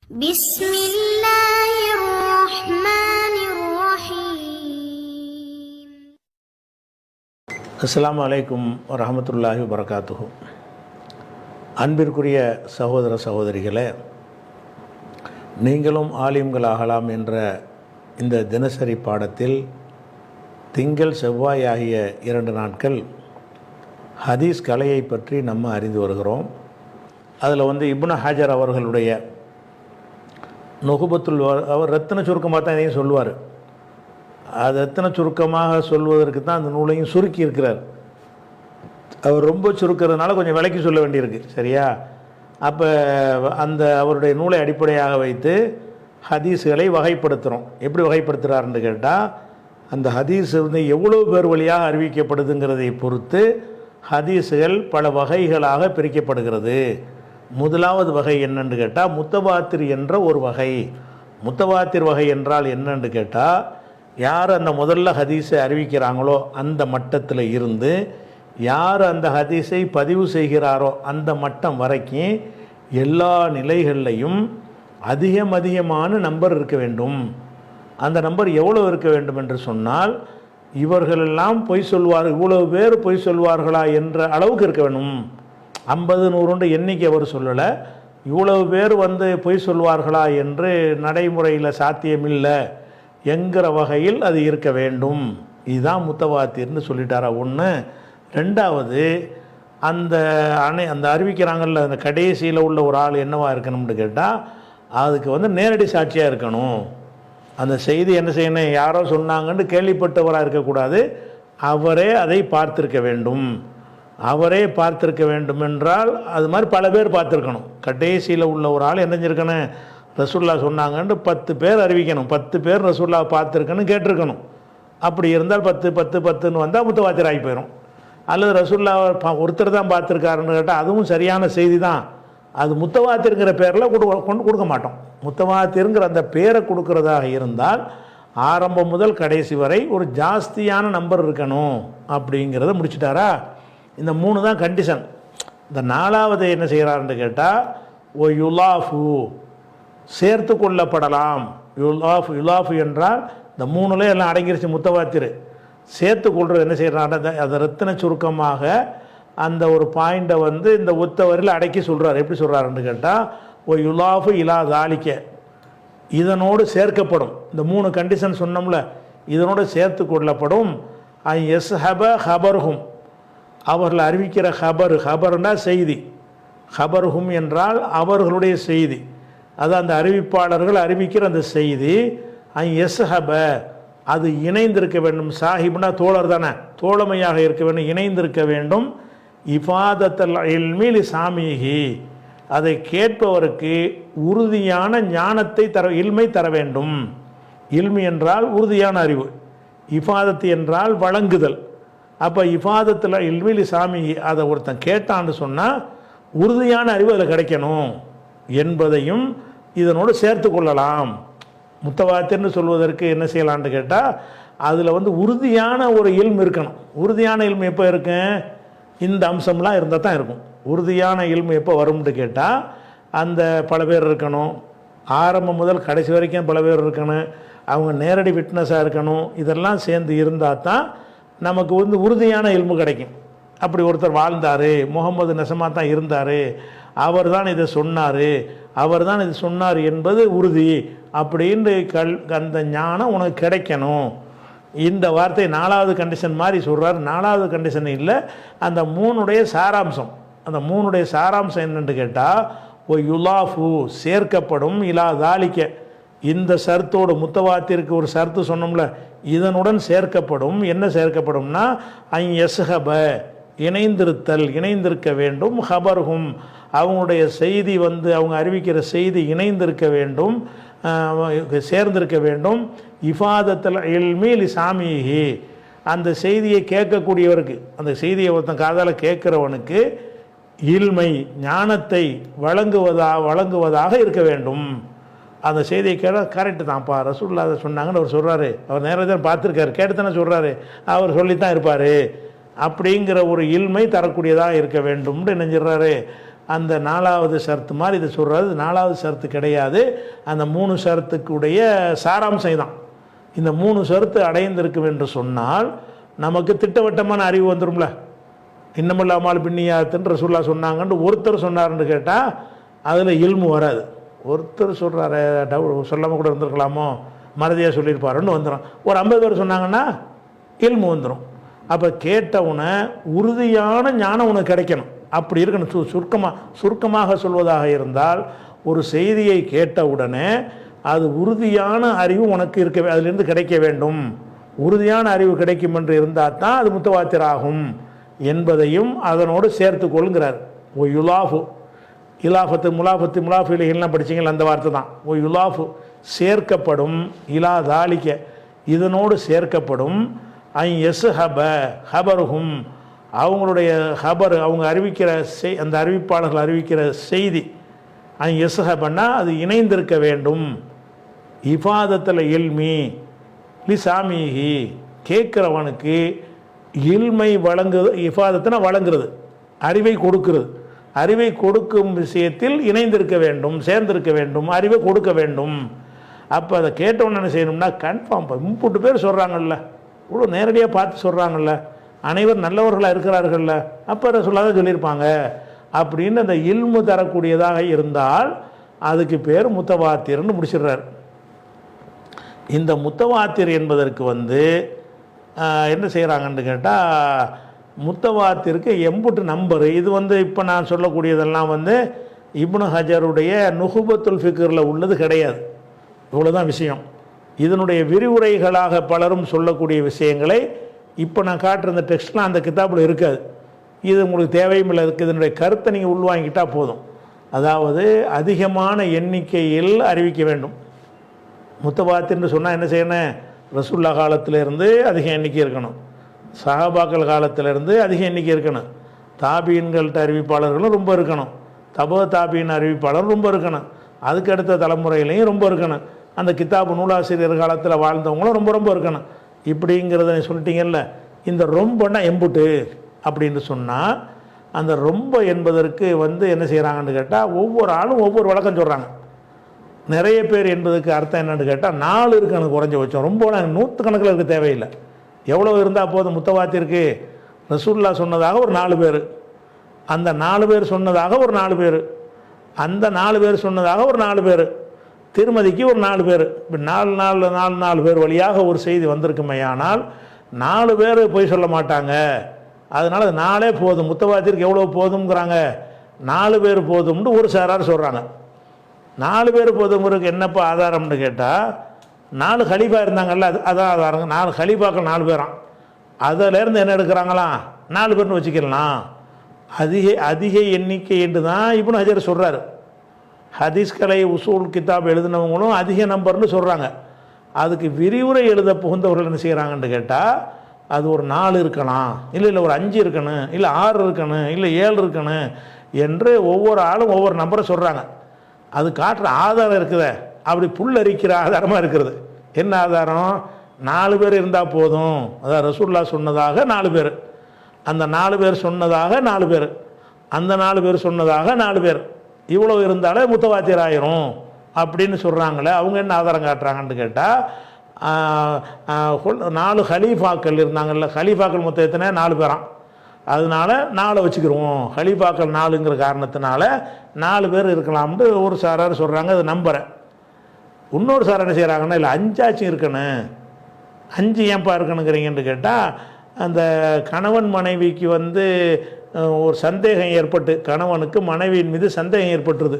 بسم الله الرحمن الرحيم. அஸ்ஸலாமு அலைக்கும் வரஹ்மத்துல்லாஹி வபரகாத்துஹு. அன்பிற்குரிய சகோதர சகோதரிகளே, நீங்களும் ஆலிம்கள் ஆகலாம் என்ற இந்த தினசரி பாடத்தில் திங்கள் செவ்வாய் ஆகிய 2 நாட்கள் ஹதீஸ் கலையை பற்றி நம்ம அறிந்து வருகிறோம். அதில் இப்னு ஹஜர் அவர்களுடைய நுகுபத்துல் அவர் ரத்தின சுருக்கமாக தான் இதையும் சொல்லுவார். அது ரத்தின சுருக்கமாக சொல்வதற்கு தான் அந்த நூலையும் சுருக்கி இருக்கிறார். அவர் ரொம்ப சுருக்கிறதுனால கொஞ்சம் விலைக்கு சொல்ல வேண்டியிருக்கு, சரியா? அப்போ அந்த அவருடைய நூலை அடிப்படையாக வைத்து ஹதீஸுகளை வகைப்படுத்துகிறோம். எப்படி வகைப்படுத்துகிறாருன்னு கேட்டால், அந்த ஹதீஸ் எவ்வளோ பேர் வழியாக அறிவிக்கப்படுதுங்கிறதை பொறுத்து ஹதீஸுகள் பல வகைகளாக பிரிக்கப்படுகிறது. முதலாவது வகை என்னன்னு கேட்டால் முத்தவாத்திர் என்ற ஒரு வகை. முத்தவாத்திர் வகை என்றால் என்னன்னு கேட்டால், யார் அந்த முதல்ல ஹதீஸை அறிவிக்கிறாங்களோ அந்த மட்டத்தில் இருந்து யார் அந்த ஹதீஸை பதிவு செய்கிறாரோ அந்த மட்டம் வரைக்கும் எல்லா நிலைகள்லையும் அதிகமான நம்பர் இருக்க வேண்டும். அந்த நம்பர் எவ்வளோ இருக்க வேண்டும் என்று சொன்னால், இவர்களெல்லாம் பொய் சொல்வார், இவ்வளவு பேர் பொய் சொல்வார்களா என்ற அளவுக்கு இருக்க வேண்டும். 50 100 எண்ணிக்கை அவர் சொல்லலை. இவ்வளவு பேர் பொய் சொல்வார்களா என்று நடைமுறையில் சாத்தியமில்லை என்கிற வகையில் அது இருக்க வேண்டும். இதுதான் முத்தவாத்திர்னு சொல்லிட்டாரா ஒன்று. ரெண்டாவது, அந்த அறிவிக்கிறாங்கல்ல, அந்த கடைசியில் உள்ள ஒரு ஆள் என்னவா இருக்கணும்னு கேட்டால், அதுக்கு நேரடி சாட்சியாக இருக்கணும். அந்த செய்தி என்ன செய்யணும், யாரோ சொன்னாங்கன்னு கேள்விப்பட்டவராக இருக்கக்கூடாது, அவரே அதை பார்த்திருக்க வேண்டும். அவரே பார்த்திருக்க வேண்டும் என்றால் அது மாதிரி பல பேர் பார்த்துருக்கணும். கடைசியில் உள்ள ஒரு ஆள் என்ன செஞ்சிருக்கணும், ரசூல்லா சொன்னாங்கன்னு 10 பேர் அறிவிக்கணும். 10 பேர் ரசூல்லா பார்த்துருக்கணும், கேட்டிருக்கணும். அப்படி இருந்தால் 10 வந்தால் முத்தவாத்திர் ஆகி போயிடும். அல்லது ரசூல்லா ஒருத்தர் தான் பார்த்துருக்காருன்னு கேட்டால் அதுவும் சரியான செய்தி தான். அது முத்தவாத்திருங்கிற பேரில் கொடுக்க மாட்டோம். முத்தவாத்திருங்கிற அந்த பேரை கொடுக்கறதாக இருந்தால் ஆரம்பம் முதல் கடைசி வரை ஒரு ஜாஸ்தியான நம்பர் இருக்கணும் அப்படிங்கிறத முடிச்சுட்டாரா. இந்த 3 தான் கண்டிஷன். இந்த 4வது என்ன செய்கிறாருன்னு கேட்டால், ஓ யுலாஃபு, சேர்த்து கொள்ளப்படலாம். யுலாஃபு என்றால் இந்த 3ல எல்லாம் அடங்கிருச்சு முத்தவாத்திரு. சேர்த்து கொள்வது என்ன செய்கிறாரு, அதை ரத்தின சுருக்கமாக அந்த ஒரு பாயிண்டை இந்த ஒத்தவரில் அடக்கி சொல்கிறார். எப்படி சொல்கிறாருன்னு கேட்டால், ஓ யுலாஃபு இலா தாலிக்க, இதனோடு சேர்க்கப்படும். இந்த 3 கண்டிஷன் சொன்னோம்ல, இதனோடு சேர்த்து கொள்ளப்படும். எஸ் ஹப ஹபர்ஹும், அவர்கள் அறிவிக்கிற ஹபர்னா செய்தி. ஹபர்ஹும் என்றால் அவர்களுடைய செய்தி. அது அந்த அறிவிப்பாளர்கள் அறிவிக்கிற அந்த செய்தி. எஸ் ஹப, அது இணைந்திருக்க வேண்டும். சாஹிப்னா தோழர் தானே, தோழமையாக இருக்க வேண்டும், இணைந்திருக்க வேண்டும். இஃபாதத்தல் இல்மி சாமிஹி, அதை கேட்பவருக்கு உறுதியான ஞானத்தை இல்மை தர வேண்டும். இல்மி என்றால் உறுதியான அறிவு, இஃபாதத்து என்றால் வழங்குதல். அப்போ இஃபாதத்தில் இல்மிலி சாமி, அதை ஒருத்தன் கேட்டான்னு சொன்னால் உறுதியான அறிவு அதில் கிடைக்கணும் என்பதையும் இதனோடு சேர்த்து கொள்ளலாம். முத்தவாத்திர்னு சொல்வதற்கு என்ன செய்யலான்னு கேட்டால், அதில் உறுதியான ஒரு இல்மு இருக்கணும். உறுதியான இல்மு எப்போ இருக்கும், இந்த அம்சம்லாம் இருந்தால் தான் இருக்கும். உறுதியான இல்மு எப்போ வரும்னு கேட்டால், அந்த பல பேர் இருக்கணும், ஆரம்பம் முதல் கடைசி வரைக்கும் பல பேர் இருக்கணும், அவங்க நேரடி விட்னஸாக இருக்கணும். இதெல்லாம் சேர்ந்து இருந்தால் தான் நமக்கு உறுதியான இல்மு கிடைக்கும். அப்படி ஒருத்தர் வாழ்ந்தார், முகமது நெசமாக தான் இருந்தார், அவர் தான் இதை சொன்னார், அவர் தான் இது சொன்னார் என்பது உறுதி அப்படின்னு அந்த ஞானம் உனக்கு கிடைக்கணும். இந்த வார்த்தை 4வது கண்டிஷன் மாதிரி சொல்கிறார். 4வது கண்டிஷன் இல்லை, அந்த 3டைய சாராம்சம். அந்த 3டைய சாராம்சம் என்னென்னு கேட்டால், ஓ யுலாஃபு, சேர்க்கப்படும், இலா தாலிக்க, இந்த சர்த்தோடு முத்தவாத்திற்கு ஒரு சர்த்து சொன்னோம்ல, இதனுடன் சேர்க்கப்படும். என்ன சேர்க்கப்படும்னா, எஸ்ஹப, இணைந்திருத்தல், இணைந்திருக்க வேண்டும். ஹபர்ஹும், அவங்களுடைய செய்தி அவங்க அறிவிக்கிற செய்தி இணைந்திருக்க வேண்டும், சேர்ந்திருக்க வேண்டும். இஃபாதத்தல் இல்மி லிசாமிஹி, அந்த செய்தியை கேட்கக்கூடியவருக்கு, அந்த செய்தியை ஒருத்தன் காதால் கேட்குறவனுக்கு இல்மை, ஞானத்தை வழங்குவதாக இருக்க வேண்டும். அந்த செய்தியை கேட்டால் கரெக்டு தான்ப்பா, ரசூலுல்லாஹ் அதை சொன்னாங்கன்னு அவர் சொல்கிறாரு, அவர் நேரத்தை பார்த்துருக்காரு, கேட்டு தானே சொல்கிறாரு, அவர் சொல்லித்தான் இருப்பார் அப்படிங்கிற ஒரு இல்மை தரக்கூடியதாக இருக்க வேண்டும்னு நினைஞ்சிடறாரு. அந்த 4வது ஷர்த்து மாதிரி இதை சொல்கிறது. 4வது ஷர்த்து கிடையாது, அந்த 3 ஷர்த்துக்குடைய சாராம்சம் தான். இந்த 3 ஷர்த்து அடைந்திருக்கும் என்று சொன்னால் நமக்கு திட்டவட்டமான அறிவு வந்துடும்ல. இன்னமில்லாமல் பின்னியாத்துன்னு ரசூல்லா சொன்னாங்கன்னு ஒருத்தர் சொன்னார்ன்னு கேட்டால் அதில் இல்மு வராது. ஒருத்தர் சொல்கிறாரு, சொல்லாமல் கூட இருந்திருக்கலாமோ, மறதியாக சொல்லியிருப்பாருன்னு வந்துடும். ஒரு 50 பேர் சொன்னாங்கன்னா இல்மு வந்துடும். அப்போ கேட்டவுடனே உறுதியான ஞானம் உனக்கு கிடைக்கணும், அப்படி இருக்கணும். சுருக்கமாக சொல்வதாக இருந்தால், ஒரு செய்தியை கேட்டவுடனே அது உறுதியான அறிவு உனக்கு இருக்க, அதிலிருந்து கிடைக்க வேண்டும். உறுதியான அறிவு கிடைக்கும் என்று இருந்தால் தான் அது முத்தவாத்திர் ஆகும் என்பதையும் அதனோடு சேர்த்து கொள்கிறார். ஓ யுலாஃபு, இலாஃபத்து முலாஃபத்து முலாஃபிலாம் படிச்சிங்களா, அந்த வார்த்தை தான். ஓ யுலாஃபு சேர்க்கப்படும், இலா தாலிக்க இதனோடு சேர்க்கப்படும். எஸ் ஹப ஹபருகும் அவங்களுடைய ஹபர், அவங்க அறிவிக்கிற அந்த அறிவிப்பாளர்கள் அறிவிக்கிற செய்தி. எஸ் ஹபன்னா அது இணைந்திருக்க வேண்டும். இஃபாதத்தில் இல்மி லிசாமிஹி கேட்குறவனுக்கு இல்மை வழங்குது. இஃபாதத்தினா வழங்குறது, அறிவை கொடுக்கிறது. அறிவை கொடுக்கும் விஷயத்தில் இணைந்திருக்க வேண்டும், சேர்ந்திருக்க வேண்டும், அறிவை கொடுக்க வேண்டும். அப்போ அதை கேட்டவொன்னு என்ன செய்யணும்னா கன்ஃபார்ம், 30 பேர் சொல்கிறாங்கல்ல, இவ்வளோ நேரடியாக பார்த்து சொல்கிறாங்கல்ல, அனைவர் நல்லவர்களாக இருக்கிறார்கள்ல, அப்போ ரசூலுல்லாஹ் தான் சொல்லியிருப்பாங்க அப்படின்னு அந்த இல்மு தரக்கூடியதாக இருந்தால் அதுக்கு பேர் முத்தவாத்திர்னு முடிச்சிடுறார். இந்த முத்தவாத்திர் என்பதற்கு என்ன செய்கிறாங்கன்னு கேட்டால், முத்தவாத்திற்கு எம்புட்டு நம்பரு. இது இப்போ நான் சொல்லக்கூடியதெல்லாம் இப்னு ஹஜருடைய நுகுபத்துல் ஃபிக்ரில் உள்ளது கிடையாது. இவ்வளோதான் விஷயம். இதனுடைய விரிவுரைகளாக பலரும் சொல்லக்கூடிய விஷயங்களை இப்போ நான் காட்டுற இந்த டெக்ஸ்ட்லாம் அந்த கிதாபில் இருக்காது. இது உங்களுக்கு தேவையும் இல்லை. இருக்குது இதனுடைய கருத்தை நீங்கள் உள்வாங்கிட்டால் போதும். அதாவது அதிகமான எண்ணிக்கையில் அறிவிக்க வேண்டும். முத்தவாத்திர்னு சொன்னால் என்ன செய்யணும்? ரசூல்லா காலத்திலேருந்து அதிக எண்ணிக்கை இருக்கணும், சஹாபாக்கள் காலத்திலேருந்து அதிக எண்ணிக்கை இருக்கணும், தாபீன்கள்ட்ட அறிவிப்பாளர்களும் ரொம்ப இருக்கணும், தாபீன் அறிவிப்பாளரும் ரொம்ப இருக்கணும், அதுக்கு அடுத்த தலைமுறையிலையும் ரொம்ப இருக்கணும், அந்த கிதாபு நூலாசிரியர் காலத்தில் வாழ்ந்தவங்களும் ரொம்ப ரொம்ப இருக்கணும். இப்படிங்கிறத சொல்லிட்டீங்கல்ல. இந்த ரொம்பன்னா எம்புட்டு அப்படின்னு சொன்னால், அந்த ரொம்ப என்பதற்கு என்ன செய்கிறாங்கன்னு கேட்டால், ஒவ்வொரு ஆளும் ஒவ்வொரு வழக்கம் சொல்கிறாங்க. நிறைய பேர் என்பதுக்கு அர்த்தம் என்னென்னு கேட்டால் 4 இருக்கணும் குறைஞ்ச வச்சோம். ரொம்ப 100 கணக்கில் இருக்க தேவையில்லை. எவ்வளோ இருந்தால் போதும் முத்தவாத்திற்கு? ரசூலுல்லாஹ் சொன்னதாக ஒரு 4 பேர், அந்த 4 பேர் சொன்னதாக ஒரு 4 பேர், அந்த 4 பேர் சொன்னதாக ஒரு 4 பேர், திருமதிக்கு ஒரு 4 பேர். இப்போ 4 பேர் வழியாக ஒரு செய்தி வந்திருக்குமே. ஆனால் 4 பேர் போய் சொல்ல மாட்டாங்க. அதனால் அது 4 போதும். முத்தவாத்திற்கு எவ்வளோ போதுங்கிறாங்க? 4 பேர் போதும்னு ஒரு சாரார் சொல்கிறாங்க. 4 பேர் போதுங்கிறதுக்கு என்னப்பா ஆதாரம்னு கேட்டால், 4 ஹலீஃபா இருந்தாங்கல்ல, அதான் ஆதாரங்க. 4 ஹலீஃபாக்கள் 4 பேராம். அதிலேருந்து என்ன எடுக்கிறாங்களாம்? 4 பேர்னு வச்சுக்கலாம். அதிக எண்ணிக்கை என்று தான் இப்னு ஹஜர் சொல்கிறாரு. ஹதீஸ்கலை உசூல் கிதாப் எழுதினவங்களும் அதிக நம்பர்னு சொல்கிறாங்க. அதுக்கு விரிவுரை எழுத புகுந்தவர்கள் என்ன செய்கிறாங்கன்னு கேட்டால், அது ஒரு 4 இருக்கலாம், இல்லை ஒரு 5 இருக்கணும், இல்லை 6 இருக்கணும், இல்லை 7 இருக்கணும் என்று ஒவ்வொரு ஆளும் ஒவ்வொரு நம்பரை சொல்கிறாங்க. அது காட்டுற ஆதாரம் இருக்குதே, அப்படி புல்லரிக்கிற ஆதாரமாக இருக்கிறது. என்ன ஆதாரம்? 4 பேர் இருந்தால் போதும். அதான் ரசூலுல்லாஹ் சொன்னதாக 4 பேர், அந்த 4 பேர் சொன்னதாக 4 பேர், அந்த 4 பேர் சொன்னதாக 4 பேர், இவ்வளோ இருந்தாலே முத்தவாத்திர் ஆயிரும் அப்படின்னு சொல்கிறாங்களே. அவங்க என்ன ஆதாரம் காட்டுறாங்கன்னு கேட்டால், 4 ஹலீஃபாக்கள் இருந்தாங்கல்ல, ஹலீஃபாக்கள் மொத்தம் எத்தனை? 4 பேராம். அதனால 4 வச்சுக்கிடுவோம், ஹலீஃபாக்கள் 4ங்கிற காரணத்தினால 4 பேர் இருக்கலாம்னு ஒரு சாரார் சொல்கிறாங்க. அது நம்புகிறேன். இன்னொரு சார் என்ன செய்கிறாங்கன்னா, இல்லை 5 இருக்கணும். 5 ஏன்பா இருக்கணுங்கிறீங்கன்னு கேட்டால், அந்த கணவன் மனைவிக்கு ஒரு சந்தேகம் ஏற்பட்டு, கணவனுக்கு மனைவியின் மீது சந்தேகம் ஏற்பட்டுருது.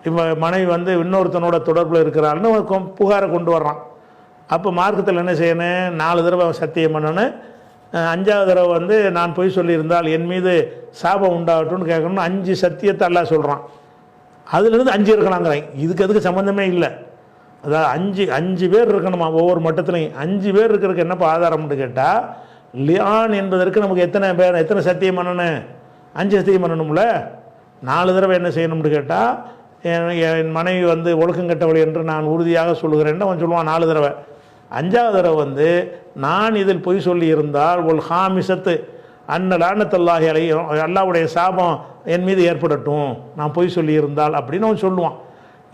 இப்போ மனைவி இன்னொருத்தனோட தொடர்பில் இருக்கிறாள்னு புகாரை கொண்டு வர்றான். அப்போ மார்க்கத்தில் என்ன செய்யணும்? 4 தடவை சத்தியம் பண்ணணும். 5ஆவது தடவை நான் பொய் சொல்லியிருந்தால் என் மீது சாபம் உண்டாகட்டும்னு கேட்கணும்னு 5 சத்தியத்தை அல்லாஹ் சொல்கிறான். அதுலேருந்து 5 இருக்கலாங்கிறாங்க. அதுக்கு சம்மந்தமே இல்லை. அதாவது 5 பேர் இருக்கணுமா ஒவ்வொரு மட்டத்துலையும். 5 பேர் இருக்கிறதுக்கு என்னப்பா ஆதாரம்னு கேட்டால், லியான் என்பதற்கு நமக்கு எத்தனை சத்தியம் பண்ணணும்? 5 சத்தியம் பண்ணணும்ல. 4 தடவை என்ன செய்யணும்னு கேட்டால், என் மனைவி ஒழுக்கம் கெட்டவள் என்று நான் உறுதியாக சொல்லுகிறேன்னு அவன் சொல்லுவான் 4 தடவை. 5ஆவது தடவை நான் இதில் பொய் சொல்லி இருந்தால், ஒல் ஹாமிசத்து அன்னலானத்தல்லாஹி அலை, அல்லாவுடைய சாபம் என் மீது ஏற்படட்டும் நான் பொய் சொல்லியிருந்தால் அப்படின்னு அவன் சொல்லுவான்.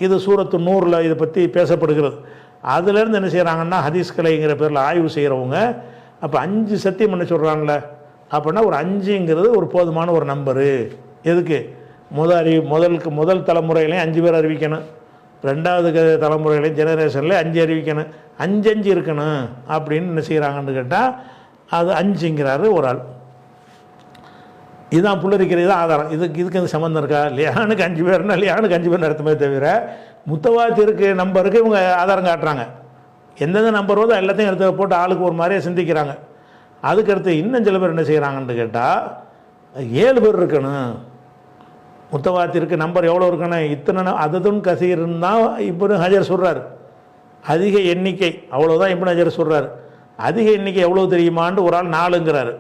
இது சூரத்து நூறில் இதை பற்றி பேசப்படுகிறது. அதுலேருந்து என்ன செய்கிறாங்கன்னா ஹதீஸ் கலைங்கிற பேரில் ஆய்வு செய்கிறவங்க அப்போ 5 சத்தியம் பண்ண சொல்கிறாங்களே அப்படின்னா ஒரு 5ங்கிறது ஒரு போதுமான ஒரு நம்பரு. எதுக்கு? முதல் தலைமுறையிலையும் 5 பேர் அறிவிக்கணும், 2வது தலைமுறையிலையும் ஜெனரேஷனில் 5 அறிவிக்கணும், 5 இருக்கணும் அப்படின்னு என்ன செய்கிறாங்கன்னு கேட்டால் அது 5ங்கிறாரு ஒரு ஆள். இதுதான் புல்லரிக்கிறது தான் ஆதாரம். இதுக்கு அந்த சம்மந்தம் இருக்கா? லியானுக்கு 5 பேர்னா லியானுக்கு 5 பேர் நடத்துமே தவிர முத்தவாத்திற்கு நம்பருக்கு இவங்க ஆதாரம் காட்டுறாங்க. எந்தெந்த நம்பர் வருதோ எல்லாத்தையும் எடுத்து போட்டு ஆளுக்கு ஒரு மாதிரியே சிந்திக்கிறாங்க. அதுக்கடுத்து இன்னும் சில பேர் என்ன செய்கிறாங்கன்னு கேட்டால் 7 பேர் இருக்கணும், முத்தவாத்திற்கு நம்பர் எவ்வளோ இருக்கணும், இத்தனை அதுதும் கசீர்னு தான் இப்னு ஹஜர் சொல்கிறார். அதிக எண்ணிக்கை அவ்வளோதான் இப்னு ஹஜர் சொல்கிறார். அதிக எண்ணிக்கை எவ்வளோ தெரியுமான்னு ஒரு ஆள் 4ங்கிறாரு.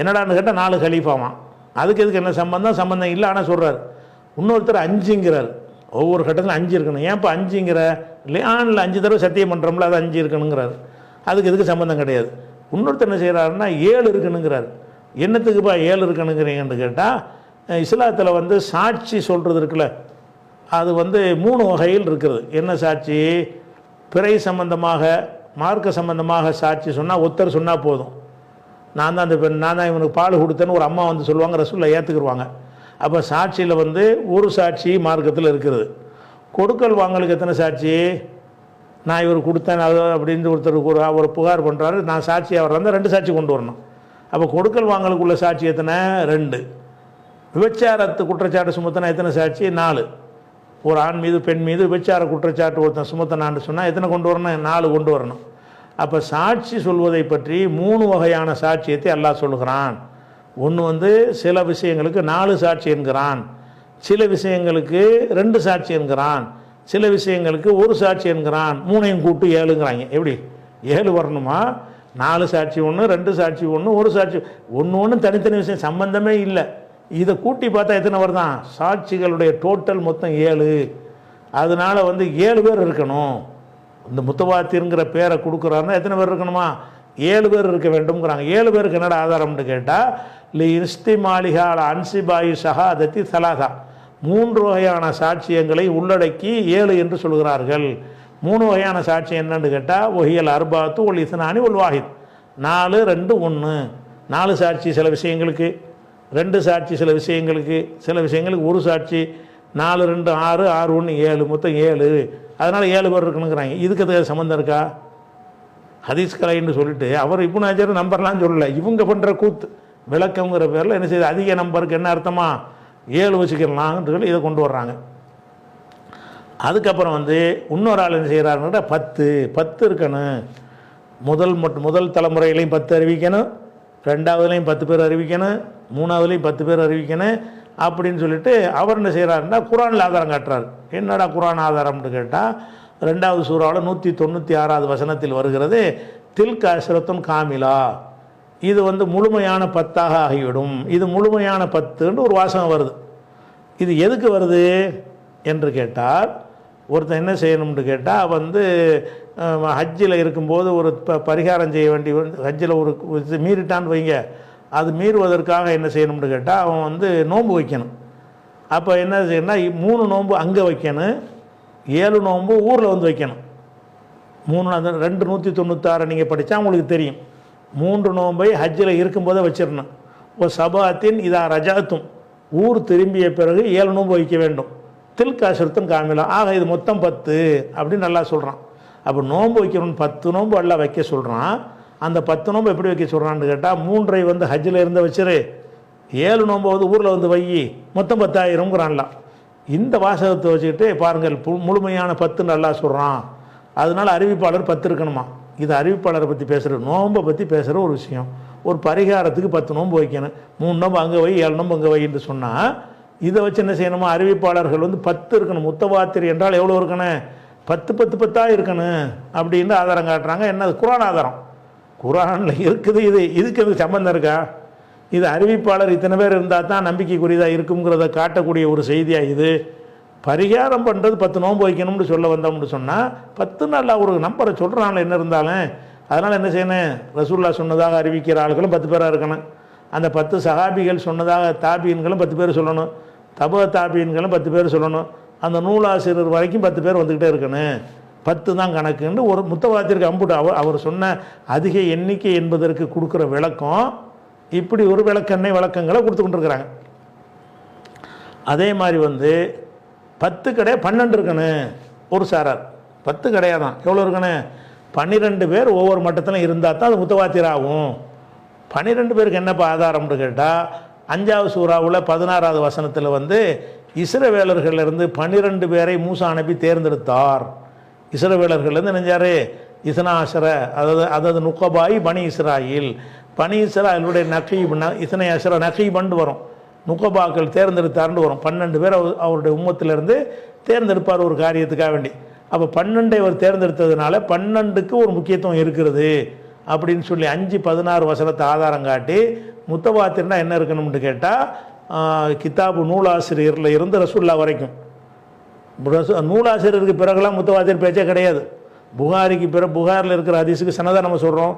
என்னடான்னு கேட்டால் 4 கலீஃபாவான். அதுக்கு எதுக்கு என்ன சம்பந்தம் இல்லை. ஆனால் சொல்கிறார். இன்னொருத்தர் 5ங்கிறார். ஒவ்வொரு கட்டத்தில் 5 இருக்கணும். ஏன்ப்பா 5ங்கிற? லியானில் 5 தடவை சத்தியம் பண்ணுறோம்ல, அது 5 இருக்கணுங்கிறார். அதுக்கு எதுக்கு சம்பந்தம் கிடையாது. இன்னொருத்தர் என்ன செய்கிறாருன்னா 7 இருக்கணுங்கிறார். என்னத்துக்குப்பா 7 இருக்கணுங்கிறீங்கன்னு கேட்டால் இஸ்லாத்தில் வந்து சாட்சி சொல்கிறது இருக்குல்ல, அது வந்து 3 வகையில் இருக்கிறது. என்ன சாட்சி? பிறை சம்பந்தமாக மார்க்க சம்பந்தமாக சாட்சி சொன்னால் ஒருத்தர் சொன்னால் போதும். நான் தான் இவனுக்கு பால் கொடுத்தேன்னு ஒரு அம்மா வந்து சொல்லுவாங்க, ரசூலில் ஏற்றுக்குருவாங்க. அப்போ சாட்சியில் வந்து ஒரு சாட்சி மார்க்கத்தில் இருக்கிறது. கொடுக்கல் வாங்கலுக்கு எத்தனை சாட்சி? நான் இவர் கொடுத்தேன் அது அப்படின்னு ஒருத்தர் ஒரு புகார் பண்ணுறாரு, நான் சாட்சி அவர் வந்து 2 சாட்சி கொண்டு வரணும். அப்போ கொடுக்கல் வாங்கலுக்குள்ள சாட்சி எத்தனை? 2. விபச்சாரத்து குற்றச்சாட்டு சுமத்தினா எத்தனை சாட்சி? 4. ஒரு ஆண் மீது பெண் மீது விபச்சார குற்றச்சாட்டு ஒருத்தன் சுமத்தினான்னு சொன்னால் எத்தனை கொண்டு வரணும்? 4 கொண்டு வரணும். அப்போ சாட்சி சொல்வதை பற்றி 3 வகையான சாட்சியத்தை அல்லாஹ் சொல்லுகிறான். ஒன்று வந்து சில விஷயங்களுக்கு 4 சாட்சி என்கிறான், சில விஷயங்களுக்கு 2 சாட்சி என்கிறான், சில விஷயங்களுக்கு 1 சாட்சி என்கிறான், 3ஐயும் கூட்டு 7ங்கிறாங்க. எப்படி 7 வரணுமா? 4 சாட்சி 1, 2 சாட்சி 1, 1 சாட்சி ஒன்று தனித்தனி விஷயம் சம்பந்தமே இல்லை. இதை கூட்டி பார்த்தா எத்தனை வருதான்? சாட்சிகளுடைய டோட்டல் மொத்தம் 7. அதனால் வந்து 7 பேர் இருக்கணும். இந்த முத்தவாத்திருங்கிற பேரை கொடுக்குறாருன்னா எத்தனை பேர் இருக்கணுமா? 7 பேர் இருக்க வேண்டும்ங்கிறாங்க. 7 பேருக்கு என்னடா ஆதாரம்னு கேட்டால் இஸ்திமாலிஹால் அன்சிபாயி ஷஹாதத்தி சலாசா 3 வகையான சாட்சியங்களை உள்ளடக்கி 7 என்று சொல்கிறார்கள். 3 வகையான சாட்சியம் என்னன்னு கேட்டால் ஒஹியல் அர்பாத்து ஒல் இஸ்னானி ஒல் வாஹித் 4, 2, 1. 4 சாட்சி சில விஷயங்களுக்கு, 2 சாட்சி சில விஷயங்களுக்கு, சில விஷயங்களுக்கு 1 சாட்சி, 4, 2, 6, 6, 1, 7, மொத்தம் 7. அதனால் 7 பேர் இருக்கணுங்கிறாங்க. இதுக்கு அது சம்மந்தம் இருக்கா? ஹதீஸ் கலைன்னு சொல்லிட்டு அவர் இப்னு ஹஜர் நம்பர்லாம் சொல்லலை, இவங்க பண்ணுற கூத்து விளக்கங்கிற பேரில் என்ன செய்யுது? அதிக நம்பருக்கு என்ன அர்த்தமா? 7 வச்சுக்கலாம்னு சொல்லி இதை கொண்டு வர்றாங்க. அதுக்கப்புறம் வந்து இன்னொரு ஆள் என்ன செய்கிறாருன்னா 10 இருக்கணும். முதல் தலைமுறையிலையும் 10 அறிவிக்கணும், 2வதுலையும் 10 பேர் அறிவிக்கணும், 3வதுலையும் 10 பேர் அறிவிக்கணும் அப்படின்னு சொல்லிட்டு அவர் என்ன செய்கிறாருன்னா குரானில் ஆதாரம் காட்டுறாரு. என்னடா குரான் ஆதாரம்னு கேட்டால் 2வது சூறாவில் 196வது வசனத்தில் வருகிறது, தில்க அஷ்ரத்துன் காமிலா, இது வந்து முழுமையான 10ஆக ஆகிவிடும். இது முழுமையான 10ன்னு ஒரு வாசகம் வருது. இது எதுக்கு வருது என்று கேட்டால் ஒருத்தன் என்ன செய்யணும்னு கேட்டால் வந்து ஹஜ்ஜில் இருக்கும்போது ஒரு பரிகாரம் செய்ய வேண்டி ஹஜ்ஜில் ஒரு மீறிட்டான்னு வைங்க, அது மீறுவதற்காக என்ன செய்யணும்னு கேட்டால் அவன் வந்து நோன்பு வைக்கணும். அப்போ என்ன செய்யணும்னா 3 நோன்பு அங்கே வைக்கணும், 7 நோன்பு ஊரில் வந்து வைக்கணும். 296 நீங்கள் படித்தா உங்களுக்கு தெரியும். 3 நோன்பை ஹஜ்ஜில் இருக்கும்போதே வச்சிடணும். ஒரு சபாத்தின் இதா ரஜாத்தும், ஊர் திரும்பிய பிறகு 7 நோன்பு வைக்க வேண்டும். தில்காசுரத்தும் காமிலா, ஆக இது மொத்தம் 10 அப்படின்னு நல்லா சொல்கிறான். அப்போ நோன்பு வைக்கணும்னு 10 நோன்பு எல்லாம் வைக்க சொல்கிறான். அந்த 10 நோன்பு எப்படி வைக்க சொல்கிறான்னு கேட்டால் 3ஐ வந்து ஹஜ்ஜில் இருந்து வச்சிரு, 7 நோன்பு வந்து ஊரில் வந்து வை, மொத்தம் 10,000ங்கிறான்லாம். இந்த வாசகத்தை வச்சுக்கிட்டு பாருங்கள் முழுமையான 10 நல்லா சொல்கிறான். அதனால அறிவிப்பாளர் 10 இருக்கணுமா? இது அறிவிப்பாளரை பற்றி பேசுகிற, நோன்பை பற்றி பேசுகிற ஒரு விஷயம். ஒரு பரிகாரத்துக்கு 10 நோன்பு வைக்கணும், 3 நோன்பு அங்கே வை, 7 நோன்பு அங்கே வைன்னு சொன்னால் இதை வச்சு என்ன செய்யணுமா? அறிவிப்பாளர்கள் வந்து 10 இருக்கணும். முத்தவாத்திர் என்றால் எவ்வளோ இருக்கணும்? 10 10 10 இருக்கணும் அப்படின்னு ஆதாரம் காட்டுறாங்க. என்ன குரான் ஆதாரம்? குரானில் இருக்குது. இதுக்கு எதுக்கு சம்பந்தம் இருக்கா? இது அறிவிப்பாளர் இத்தனை பேர் இருந்தால் தான் நம்பிக்கைக்குரியதாக இருக்குங்கிறத காட்டக்கூடிய ஒரு செய்தியாக இது. பரிகாரம் பண்ணுறது 10 நோன்பு வைக்கணும்னு சொல்ல வந்தோம்னு சொன்னால் 10 நாள் ஒரு நம்பரை சொல்கிறாங்களே என்ன இருந்தாலும். அதனால் என்ன செய்யணும்? ரசூலுல்லாஹ் சொன்னதாக அறிவிக்கிற ஆளுகளும் 10 பேராக இருக்கணும். அந்த 10 சஹாபிகள் சொன்னதாக தாபீன்களும் 10 பேர் சொல்லணும், தாபீன்களும் 10 பேர் சொல்லணும், அந்த நூலாசிரியர் வரைக்கும் 10 பேர் வந்துக்கிட்டே இருக்கணும், 10 தான் கணக்குன்னு ஒரு முத்தவாத்திற்கு அம்புட்டு அவர் சொன்ன அதிக எண்ணிக்கை என்பதற்கு கொடுக்குற விளக்கம் இப்படி ஒரு விளக்கங்களை கொடுத்து கொண்டிருக்கிறாங்க. அதே மாதிரி 10 கடை 12 இருக்கணும் ஒரு சாரார், 10 கிடையாது தான் எவ்வளோ இருக்கணும், 12 பேர் ஒவ்வொரு மட்டத்திலும் இருந்தால் தான் அது முத்தவாத்திர் ஆகும். 12 பேருக்கு என்னப்பா ஆதாரம்னு கேட்டால் 5வது சூறாவில் 16வது வசனத்தில் இஸ்ரவேலர்களிலிருந்து 12 பேரை மூசா அனுப்பி தேர்ந்தெடுத்தார். இஸ்ரவேலர்கள்லேருந்து நினைஞ்சாரு இஸ்னாஷர, அதாவது நுக்கபாய் பனி இஸ்ராயில், பனி இஸ்ராயிலுடைய இசனை அஷர நகீபண்டு வரும், நுக்கபாக்கள் தேர்ந்தெடுத்தார்னு வரும். 12 பேர் அவருடைய உம்மத்திலிருந்து தேர்ந்தெடுப்பார் ஒரு காரியத்துக்காக வேண்டி. அப்போ 12 அவர் தேர்ந்தெடுத்ததுனால 12க்கு ஒரு முக்கியத்துவம் இருக்கிறது அப்படின்னு சொல்லி 5-16 வசனத்தை ஆதாரம் காட்டி முத்தவாத்திர்னா என்ன இருக்கணும்னு கேட்டால் கிதாபு நூலாசிரியரில் இருந்து ரசூல்லா வரைக்கும். நூலாசிரியருக்கு பிறகுலாம் முத்தவாத்திர் பேச்சே கிடையாது. புகாரிக்கு புகாரில் இருக்கிற ஹதீஸுக்கு சனதை நம்ம சொல்கிறோம்,